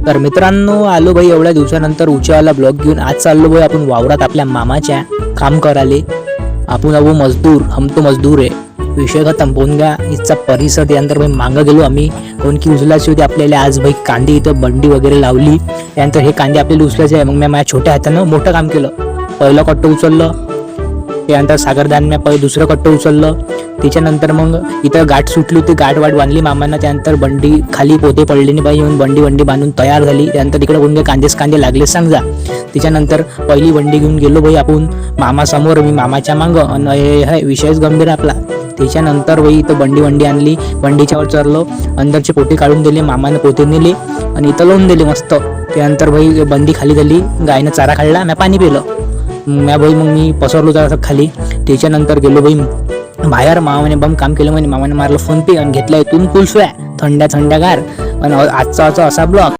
तर मित्रांनो, आलो भाई एवढ्या दिवसानंतर उच्यावाला ब्लॉग घेऊन. आज चाललो भाई आपण वावरात आपल्या मामाच्या काम कराले. आपण अबो मजदूर, हम तो मजदूर आहे. विषय खतम. बोनगा इथचा परिसर. त्यानंतर भाई मागं गेलो आम्ही, कोण की उचलायची होती आपल्याला. आज भाई कांदे इथं बंडी वगैरे लावली. त्यानंतर हे कांदे आपल्याला उचलायचे आहे. मग मी माझ्या छोट्या हातानं मोठं काम केलं. पहिलं कट्ट उचललं, त्यानंतर सागरदान मी पहिलं दुसरं कट्ट उचललं. त्याच्यानंतर मग इथं गाठ सुटली होती, गाठ वाट बांधली मामांना. त्यानंतर बंडी खाली पोते पडले नाही पाहिजे म्हणून बंडी बांधून तयार झाली. त्यानंतर तिकडे कोण कांदे लागले सांगा. त्याच्यानंतर पहिली बंडी घेऊन गेलो भाई आपण मामासमोर, मी मामाच्या मागं. आणि हे विषयच गंभीर आपला. त्याच्यानंतर भाई इथं बंडी आणली, बंडीच्यावर चरलो, अंदरचे पोते काढून दिले, मामाने पोते नेले आणि इथं लावून दिले मस्त. त्यानंतर भाई बंडी खाली झाली, गायनं चारा खाल्ला, मी पाणी पिलं. मग मी पसरलो जरा खाली. त्याच्यानंतर गेलो भाई बाहेर. मामाने बम काम केलं म्हणे. मामाने मारलं फोन पे आणि घेतला इथून कुल्फ्या थंड्यागार. आणि आजचा असा ब्लॉग.